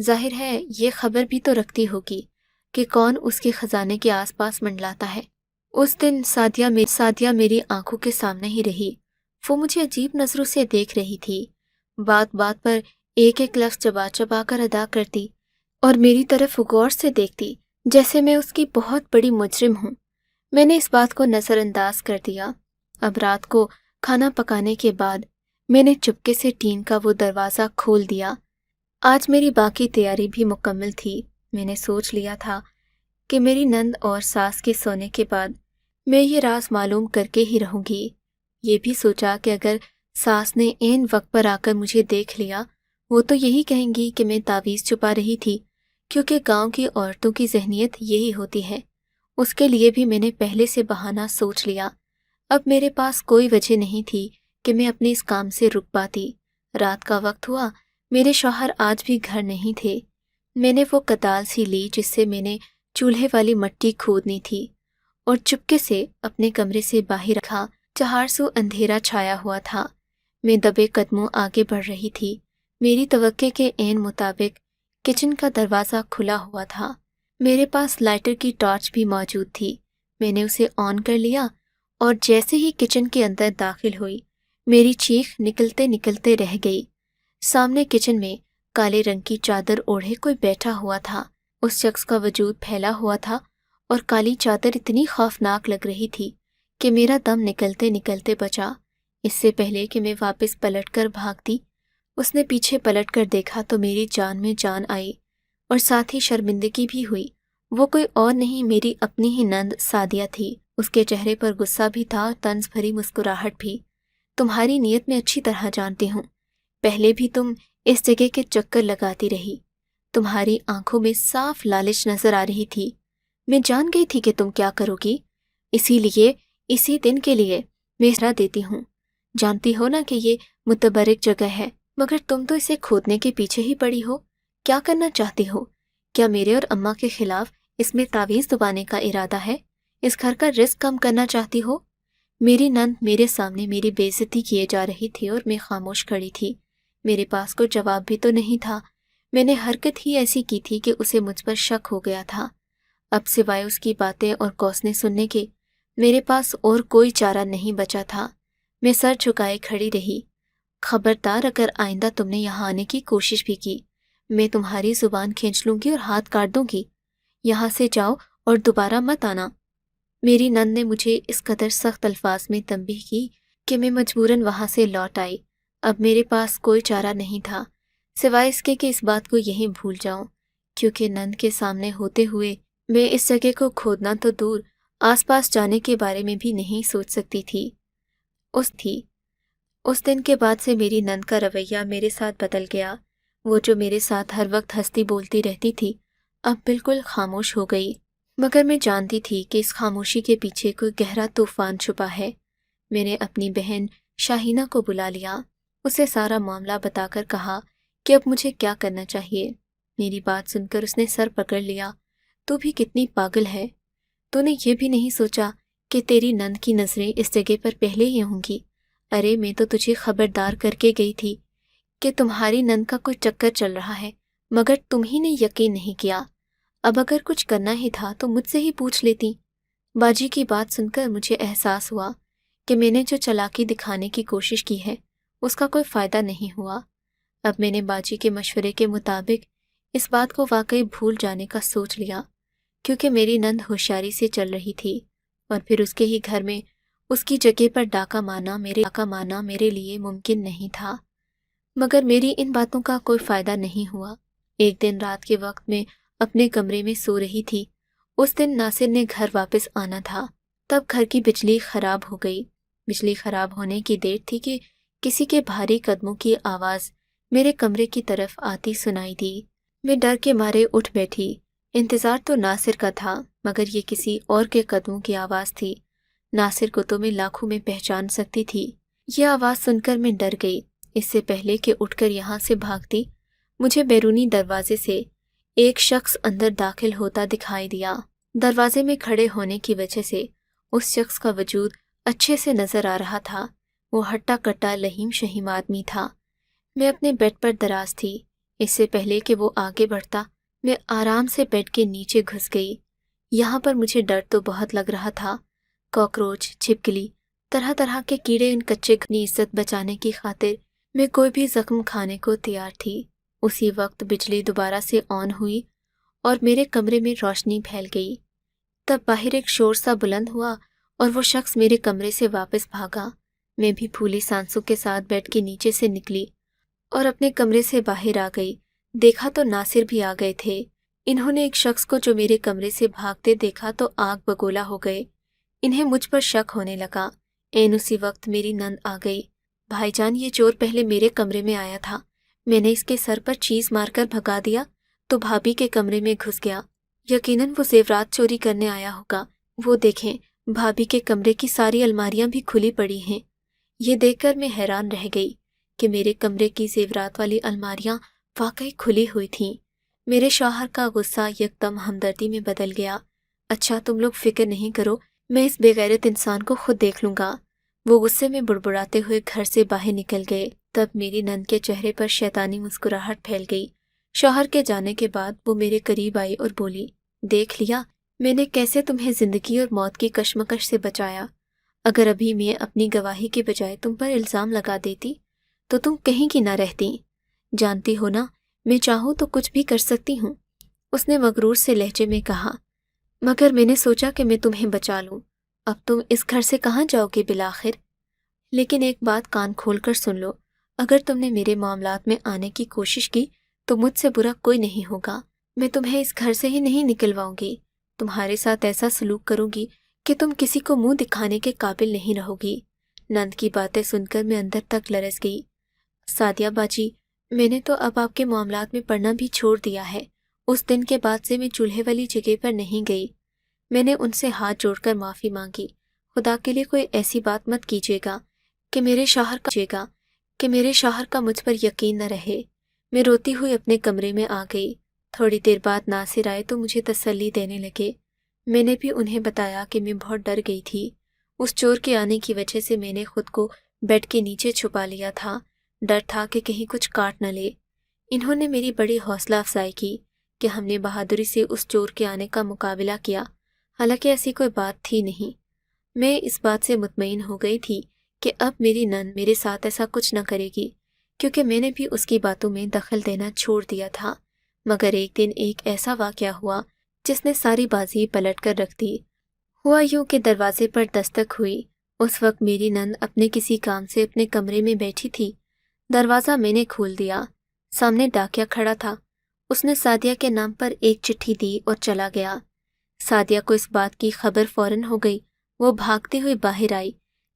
ظاہر ہے یہ خبر بھی تو رکھتی ہوگی کہ کون اس کے خزانے کے آس پاس منڈلاتا ہے۔ اس دن سعدیہ میری آنکھوں کے سامنے ہی رہی۔ وہ مجھے عجیب نظروں سے دیکھ رہی تھی، بات بات پر ایک ایک لفظ چبا چبا کر ادا کرتی اور میری طرف غور سے دیکھتی جیسے میں اس کی بہت بڑی مجرم ہوں۔ میں نے اس بات کو نظر انداز کر دیا۔ اب رات کو کھانا پکانے کے بعد میں نے چپکے سے ٹین کا وہ دروازہ کھول دیا۔ آج میری باقی تیاری بھی مکمل تھی۔ میں نے سوچ لیا تھا کہ میری نند اور ساس کے سونے کے بعد میں یہ راز معلوم کر کے ہی رہوں گی۔ یہ بھی سوچا کہ اگر ساس نے عین وقت پر آ کر مجھے دیکھ لیا، وہ تو یہی کہیں گی کہ میں تعویذ چھپا رہی تھی، کیونکہ گاؤں کی عورتوں کی ذہنیت یہی ہوتی ہے۔ اس کے لیے بھی میں نے پہلے سے بہانہ سوچ لیا۔ اب میرے پاس کوئی وجہ نہیں تھی کہ میں اپنے اس کام سے رک پاتی۔ رات کا وقت ہوا، میرے شوہر آج بھی گھر نہیں تھے۔ میں نے وہ کدال سی لی جس سے میں نے چولہے والی مٹی کھودنی تھی اور چپکے سے اپنے کمرے سے باہر رکھا۔ چہار سو اندھیرا چھایا ہوا تھا۔ میں دبے قدموں آگے بڑھ رہی تھی۔ میری توقع کے عین مطابق کچن کا دروازہ کھلا ہوا تھا۔ میرے پاس لائٹر کی ٹارچ بھی موجود تھی۔ میں نے اسے آن کر لیا اور جیسے ہی کچن کے اندر داخل ہوئی، میری چیخ نکلتے نکلتے رہ گئی۔ سامنے کچن میں کالے رنگ کی چادر اوڑھے کوئی بیٹھا ہوا تھا۔ اس شخص کا وجود پھیلا ہوا تھا اور کالی چادر اتنی خوفناک لگ رہی تھی کہ میرا دم نکلتے نکلتے بچا۔ اس سے پہلے کہ میں واپس پلٹ کر بھاگتی، اس نے پیچھے پلٹ کر دیکھا تو میری جان میں جان آئی اور ساتھ ہی شرمندگی بھی ہوئی۔ وہ کوئی اور نہیں، میری اپنی ہی نند سعدیہ تھی۔ اس کے چہرے پر غصہ بھی تھا اور طنز بھری مسکراہٹ بھی۔ تمہاری نیت میں اچھی طرح جانتی ہوں۔ پہلے بھی تم اس جگہ کے چکر لگاتی رہی۔ تمہاری آنکھوں میں صاف لالچ نظر آ رہی تھی۔ میں جان گئی تھی کہ تم کیا کرو گی، اسی لیے اسی دن کے لیے میں اصرا دیتی ہوں۔ جانتی ہو نا کہ یہ متبرک جگہ ہے، مگر تم تو اسے کھودنے کے پیچھے ہی پڑی ہو۔ کیا کرنا چاہتی ہو؟ کیا میرے اور اماں کے خلاف اس میں تعویذ دبانے کا ارادہ ہے؟ اس گھر کا رزق کم کرنا چاہتی ہو؟ میری نند میرے سامنے میری بے عزتی کیے جا رہی تھی اور میں خاموش کھڑی تھی۔ میرے پاس کوئی جواب بھی تو نہیں تھا۔ میں نے حرکت ہی ایسی کی تھی کہ اسے مجھ پر شک ہو گیا تھا۔ اب سوائے اس کی باتیں اور کوسنے سننے کے میرے پاس اور کوئی چارہ نہیں بچا تھا۔ میں سر جھکائے کھڑی رہی۔ خبردار، اگر آئندہ تم نے یہاں آنے کی کوشش بھی کی، میں تمہاری زبان کھینچ لوں گی اور ہاتھ کاٹ دوں گی۔ یہاں سے جاؤ اور دوبارہ مت آنا۔ میری نند نے مجھے اس قدر سخت الفاظ میں تنبیہ کی کہ میں مجبوراً وہاں سے لوٹ آئی۔ اب میرے پاس کوئی چارہ نہیں تھا سوائے اس کے کہ اس بات کو یہیں بھول جاؤں، کیونکہ نند کے سامنے ہوتے ہوئے میں اس جگہ کو کھودنا تو دور، آس پاس جانے کے بارے میں بھی نہیں سوچ سکتی تھی۔ اس دن کے بعد سے میری نند کا رویہ میرے ساتھ بدل گیا۔ وہ جو میرے ساتھ ہر وقت ہنستی بولتی رہتی تھی، اب بالکل خاموش ہو گئی۔ مگر میں جانتی تھی کہ اس خاموشی کے پیچھے کوئی گہرا طوفان چھپا ہے۔ میں نے اپنی بہن شاہینہ کو بلا لیا، اسے سارا معاملہ بتا کر کہا کہ اب مجھے کیا کرنا چاہیے۔ میری بات سن کر اس نے سر پکڑ لیا۔ تو بھی کتنی پاگل ہے، تو نے یہ بھی نہیں سوچا کہ تیری نند کی نظریں اس جگہ پر پہلے ہی ہوں گی؟ ارے میں تو تجھے خبردار کر کے گئی تھی کہ تمہاری نند کا کوئی چکر چل رہا ہے، مگر تم ہی نے یقین نہیں کیا۔ اب اگر کچھ کرنا ہی تھا تو مجھ سے ہی پوچھ لیتی۔ باجی کی بات سن کر مجھے احساس ہوا کہ میں نے جو چالاکی دکھانے کی کوشش کی ہے اس کا کوئی فائدہ نہیں ہوا۔ اب میں نے باجی کے مشورے کے مطابق اس بات کو واقعی بھول جانے کا سوچ لیا، کیونکہ میری نند ہوشیاری سے چل رہی تھی اور پھر اس کے ہی گھر میں اس کی جگہ پر ڈاکہ مارنا میرے لیے ممکن نہیں تھا۔ مگر میری ان باتوں کا کوئی فائدہ نہیں ہوا۔ ایک دن رات کے وقت میں اپنے کمرے میں سو رہی تھی۔ اس دن ناصر نے گھر واپس آنا تھا، تب گھر کی بجلی خراب ہو گئی۔ بجلی خراب ہونے کی دیر تھی کہ کسی کے بھاری قدموں کی آواز میرے کمرے کی طرف آتی سنائی دی۔ میں ڈر کے مارے اٹھ بیٹھی۔ انتظار تو ناصر کا تھا، مگر یہ کسی اور کے قدموں کی آواز تھی۔ ناصر کو تو میں لاکھوں میں پہچان سکتی تھی۔ یہ آواز سن کر میں ڈر گئی۔ اس سے پہلے کہ اٹھ کر یہاں سے بھاگتی، مجھے بیرونی دروازے سے ایک شخص اندر داخل ہوتا دکھائی دیا۔ دروازے میں کھڑے ہونے کی وجہ سے اس شخص کا وجود اچھے سے نظر آ رہا تھا۔ وہ ہٹا کٹا لہیم شہیم آدمی تھا۔ میں اپنے بیڈ پر دراز تھی، اس سے پہلے کہ وہ آگے بڑھتا میں آرام سے بیڈ کے نیچے گھس گئی۔ یہاں پر مجھے ڈر تو بہت لگ رہا تھا۔ کاکروچ، چھپکلی، طرح طرح کے کیڑے، ان کچے اپنی عزت بچانے کی خاطر میں کوئی بھی زخم کھانے کو تیار تھی۔ اسی وقت بجلی دوبارہ سے آن ہوئی اور میرے کمرے میں روشنی پھیل گئی۔ تب باہر ایک شور سا بلند ہوا اور وہ شخص میرے کمرے سے واپس بھاگا۔ میں بھی پھولی سانسوں کے ساتھ بیڈ کے نیچے سے نکلی اور اپنے کمرے سے باہر آ گئی۔ دیکھا تو ناصر بھی آ گئے تھے۔ انہوں نے ایک شخص کو جو میرے کمرے سے بھاگتے دیکھا تو آگ بگولا ہو گئے۔ انہیں مجھ پر شک ہونے لگا۔ اسی وقت میری نند آ گئی۔ بھائی جان، یہ چور پہلے میرے کمرے میں آیا تھا، میں نے اس کے سر پر چیز مار کر بھگا دیا تو بھابھی کے کمرے میں گھس گیا۔ یقیناً وہ زیورات چوری کرنے آیا ہوگا۔ وہ دیکھیں، بھابھی کے کمرے کی ساری الماریاں بھی کھلی پڑی ہیں۔ یہ دیکھ کر میں حیران رہ گئی کہ میرے کمرے کی زیورات والی الماریاں واقعی کھلی ہوئی تھیں۔ میرے شوہر کا غصہ یکدم ہمدردی میں بدل گیا۔ اچھا، تم لوگ فکر نہیں کرو، میں اس بے غیرت انسان کو خود دیکھ لوں گا۔ وہ غصے میں بڑبڑاتے ہوئے گھر سے باہر نکل گئے۔ تب میری نند کے چہرے پر شیطانی مسکراہٹ پھیل گئی۔ شوہر کے جانے کے بعد وہ میرے قریب آئی اور بولی، دیکھ لیا میں نے کیسے تمہیں زندگی اور موت کی کشمکش سے بچایا۔ اگر ابھی میں اپنی گواہی کے بجائے تم پر الزام لگا دیتی تو تم کہیں کی نہ رہتی۔ جانتی ہو نا، میں چاہوں تو کچھ بھی کر سکتی ہوں، اس نے مغرور سے لہجے میں کہا، مگر میں نے سوچا کہ میں تمہیں بچا لوں۔ اب تم اس گھر سے کہاں جاؤ گے بالآخر؟ لیکن ایک بات کان کھول کر سن لو، اگر تم نے میرے معاملات میں آنے کی کوشش کی تو مجھ سے برا کوئی نہیں ہوگا۔ میں تمہیں اس گھر سے ہی نہیں نکلواؤں گی، تمہارے ساتھ ایسا سلوک کروں گی کہ تم کسی کو منہ دکھانے کے قابل نہیں رہو گی۔ نند کی باتیں سن کر میں اندر تک لرز گئی۔ سعدیہ باجی، میں نے تو اب آپ کے معاملات میں پڑنا بھی چھوڑ دیا ہے۔ اس دن کے بعد سے میں چولہے والی جگہ پر نہیں گئی۔ میں نے ان سے ہاتھ جوڑ کر معافی مانگی۔ خدا کے لیے کوئی ایسی بات مت کیجیے گا کہ میرے شوہر کا مجھ پر یقین نہ رہے۔ میں روتی ہوئی اپنے کمرے میں آ گئی۔ تھوڑی دیر بعد ناصر آئے تو مجھے تسلی دینے لگے۔ میں نے بھی انہیں بتایا کہ میں بہت ڈر گئی تھی۔ اس چور کے آنے کی وجہ سے میں نے خود کو بیڈ کے نیچے چھپا لیا تھا۔ ڈر تھا کہ کہیں کچھ کاٹ نہ لے۔ انہوں نے میری بڑی حوصلہ افزائی کی کہ ہم نے بہادری سے اس چور کے آنے کا مقابلہ کیا، حالانکہ ایسی کوئی بات تھی نہیں۔ میں اس بات سے مطمئن ہو گئی تھی کہ اب میری نند میرے ساتھ ایسا کچھ نہ کرے گی، کیونکہ میں نے بھی اس کی باتوں میں دخل دینا چھوڑ دیا تھا۔ مگر ایک دن ایک ایسا واقعہ ہوا جس نے ساری بازی پلٹ کر رکھ دی۔ ہوا یوں کہ دروازے پر دستک ہوئی۔ اس وقت میری نند اپنے کسی کام سے اپنے کمرے میں بیٹھی تھی۔ دروازہ میں نے کھول دیا۔ سامنے ڈاکیا کھڑا تھا۔ اس نے سعدیہ کے نام پر ایک چٹھی دی اور چلا گیا۔ سعدیہ کو اس بات کی خبر فوراً ہو گئی۔ وہ بھاگتی ہوئی باہر آئی،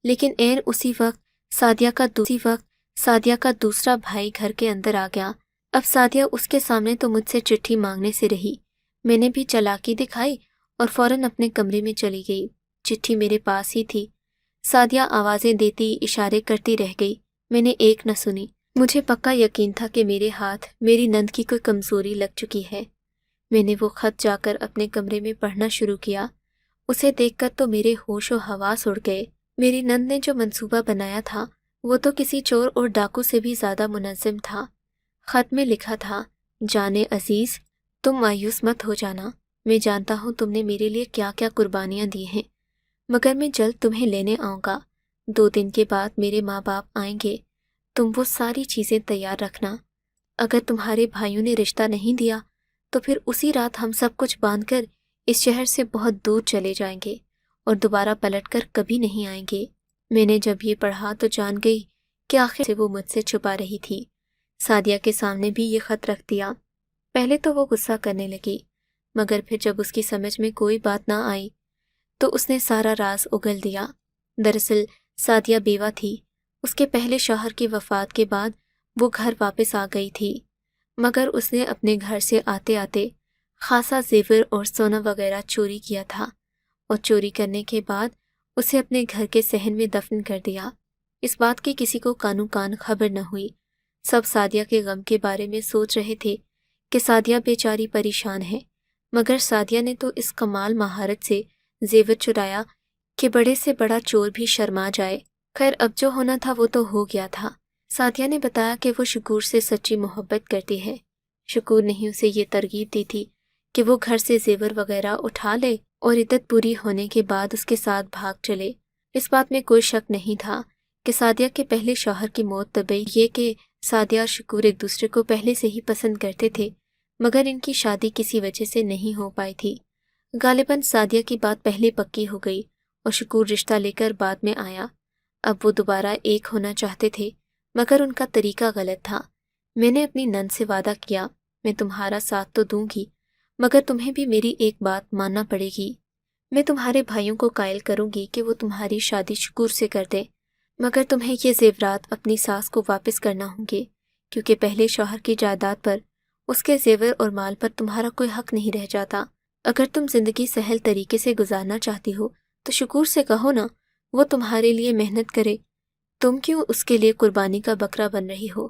لیکن عین اسی وقت سعدیہ کا دوسرا بھائی گھر کے اندر آ گیا۔ اب سعدیہ اس کے سامنے تو مجھ سے چٹھی مانگنے سے رہی۔ میں نے بھی چالاکی دکھائی اور فوراً اپنے کمرے میں چلی گئی۔ چٹھی میرے پاس ہی تھی۔ سعدیہ آوازیں دیتی، اشارے کرتی رہ گئی۔ میں نے ایک نہ سنی۔ مجھے پکا یقین تھا کہ میرے ہاتھ میری نند کی کوئی کمزوری لگ چکی ہے۔ میں نے وہ خط جا کر اپنے کمرے میں پڑھنا شروع کیا۔ اسے دیکھ کر تو میرے ہوش و حواس اڑ گئے۔ میری نند نے جو منصوبہ بنایا تھا وہ تو کسی چور اور ڈاکو سے بھی زیادہ منظم تھا۔ خط میں لکھا تھا، جانے عزیز، تم مایوس مت ہو جانا۔ میں جانتا ہوں تم نے میرے لیے کیا کیا قربانیاں دی ہیں، مگر میں جلد تمہیں لینے آؤں گا۔ 2 دن کے بعد میرے ماں باپ آئیں گے۔ تم وہ ساری چیزیں تیار رکھنا۔ اگر تمہارے بھائیوں نے رشتہ نہیں دیا تو پھر اسی رات ہم سب کچھ باندھ کر اس شہر سے بہت دور چلے جائیں گے اور دوبارہ پلٹ کر کبھی نہیں آئیں گے۔ میں نے جب یہ پڑھا تو جان گئی کہ آخر سے وہ مجھ سے چھپا رہی تھی۔ سعدیہ کے سامنے بھی یہ خط رکھ دیا۔ پہلے تو وہ غصہ کرنے لگی، مگر پھر جب اس کی سمجھ میں کوئی بات نہ آئی تو اس نے سارا راز اگل دیا۔ دراصل سعدیہ بیوہ تھی۔ اس کے پہلے شوہر کی وفات کے بعد وہ گھر واپس آ گئی تھی، مگر اس نے اپنے گھر سے آتے آتے خاصا زیور اور سونا وغیرہ چوری کیا تھا، اور چوری کرنے کے بعد اسے اپنے گھر کے صحن میں دفن کر دیا۔ اس بات کی کسی کو کانو کان خبر نہ ہوئی۔ سب سعدیہ کے غم کے بارے میں سوچ رہے تھے کہ سعدیہ بیچاری پریشان ہے، مگر سعدیہ نے تو اس کمال مہارت سے زیور چرایا کہ بڑے سے بڑا چور بھی شرما جائے۔ خیر، اب جو ہونا تھا وہ تو ہو گیا تھا۔ سعدیہ نے بتایا کہ وہ شکور سے سچی محبت کرتی ہے، شکور نے ہی اسے یہ ترغیب دی تھی کہ وہ گھر سے زیور وغیرہ اٹھا لے اور عدت پوری ہونے کے بعد اس کے ساتھ بھاگ چلے۔ اس بات میں کوئی شک نہیں تھا کہ سعدیہ کے پہلے شوہر کی موت طبعی یہ کہ سعدیہ اور شکور ایک دوسرے کو پہلے سے ہی پسند کرتے تھے، مگر ان کی شادی کسی وجہ سے نہیں ہو پائی تھی۔ غالباً سعدیہ کی بات پہلے پکی ہو گئی اور شکور رشتہ لے کر بعد میں آیا۔ اب وہ دوبارہ ایک ہونا چاہتے تھے، مگر ان کا طریقہ غلط تھا۔ میں نے اپنی نند سے وعدہ کیا، میں تمہارا ساتھ تو دوں گی، مگر تمہیں بھی میری ایک بات ماننا پڑے گی۔ میں تمہارے بھائیوں کو قائل کروں گی کہ وہ تمہاری شادی شکور سے کر دیں، مگر تمہیں یہ زیورات اپنی ساس کو واپس کرنا ہوں گے، کیونکہ پہلے شوہر کی جائیداد پر، اس کے زیور اور مال پر تمہارا کوئی حق نہیں رہ جاتا۔ اگر تم زندگی سہل طریقے سے گزارنا چاہتی ہو تو شکور سے کہو نا، وہ تمہارے لیے محنت کرے، تم کیوں اس کے لیے قربانی کا بکرا بن رہی ہو؟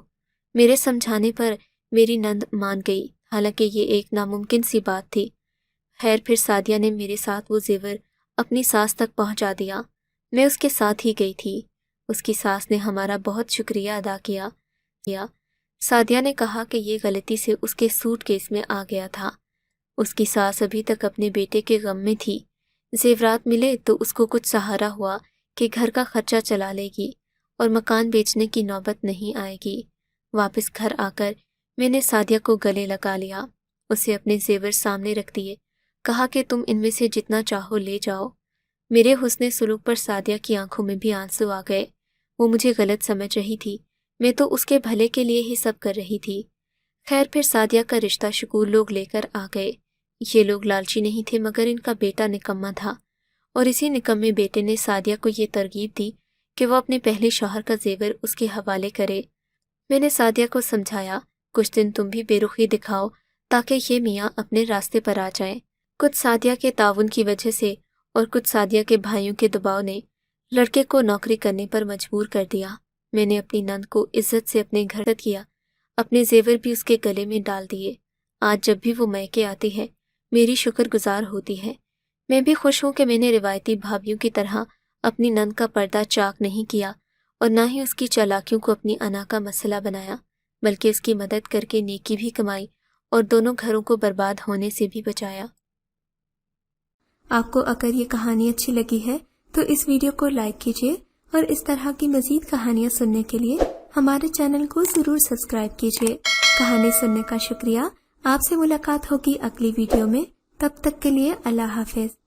میرے سمجھانے پر میری نند مان گئی، حالانکہ یہ ایک ناممکن سی بات تھی۔ خیر پھر سعدیہ نے میرے ساتھ وہ زیور اپنی ساس تک پہنچا دیا۔ میں اس کے ساتھ ہی گئی تھی۔ اس کی ساس نے ہمارا بہت شکریہ ادا کیا۔ سعدیہ نے کہا کہ یہ غلطی سے اس کے سوٹ کیس میں آ گیا تھا۔ اس کی ساس ابھی تک اپنے بیٹے کے غم میں تھی۔ زیورات ملے تو اس کو کچھ سہارا ہوا کہ گھر کا خرچہ چلا لے گی اور مکان بیچنے کی نوبت نہیں آئے گی۔ واپس گھر آ کر میں نے سعدیہ کو گلے لگا لیا، اسے اپنے زیور سامنے رکھ دیے، کہا کہ تم ان میں سے جتنا چاہو لے جاؤ۔ میرے حسن سلوک پر سعدیہ کی آنکھوں میں بھی آنسو آ گئے۔ وہ مجھے غلط سمجھ رہی تھی، میں تو اس کے بھلے کے لیے ہی سب کر رہی تھی۔ خیر پھر سعدیہ کا رشتہ شکور لوگ لے کر آ گئے۔ یہ لوگ لالچی نہیں تھے، مگر ان کا بیٹا نکما تھا، اور اسی نکمے بیٹے نے سعدیہ کو یہ ترغیب دی کہ وہ اپنے پہلے شوہر کا زیور اس کے حوالے کرے۔ میں نے سعدیہ کو سمجھایا، کچھ دن تم بھی بے رخی دکھاؤ تاکہ یہ میاں اپنے راستے پر آ جائیں۔ کچھ سعدیہ کے تعاون کی وجہ سے اور کچھ سعدیہ کے بھائیوں کے دباؤ نے لڑکے کو نوکری کرنے پر مجبور کر دیا۔ میں نے اپنی نند کو عزت سے اپنے گھر کیا، اپنے زیور بھی اس کے گلے میں ڈال دیے۔ آج جب بھی وہ میکے آتی ہے میری شکر گزار ہوتی ہے۔ میں بھی خوش ہوں کہ میں نے روایتی بھابھیوں کی طرح اپنی نند کا پردہ چاک نہیں کیا اور نہ ہی اس کی چالاکیوں کو اپنی انا کا مسئلہ بنایا، بلکہ اس کی مدد کر کے نیکی بھی کمائی اور دونوں گھروں کو برباد ہونے سے بھی بچایا۔ آپ کو اگر یہ کہانی اچھی لگی ہے تو اس ویڈیو کو لائک کیجیے، اور اس طرح کی مزید کہانیاں سننے کے لیے ہمارے چینل کو ضرور سبسکرائب کیجیے۔ کہانی سننے کا شکریہ۔ آپ سے ملاقات ہوگی اگلی ویڈیو میں، تب تک کے لیے اللہ حافظ۔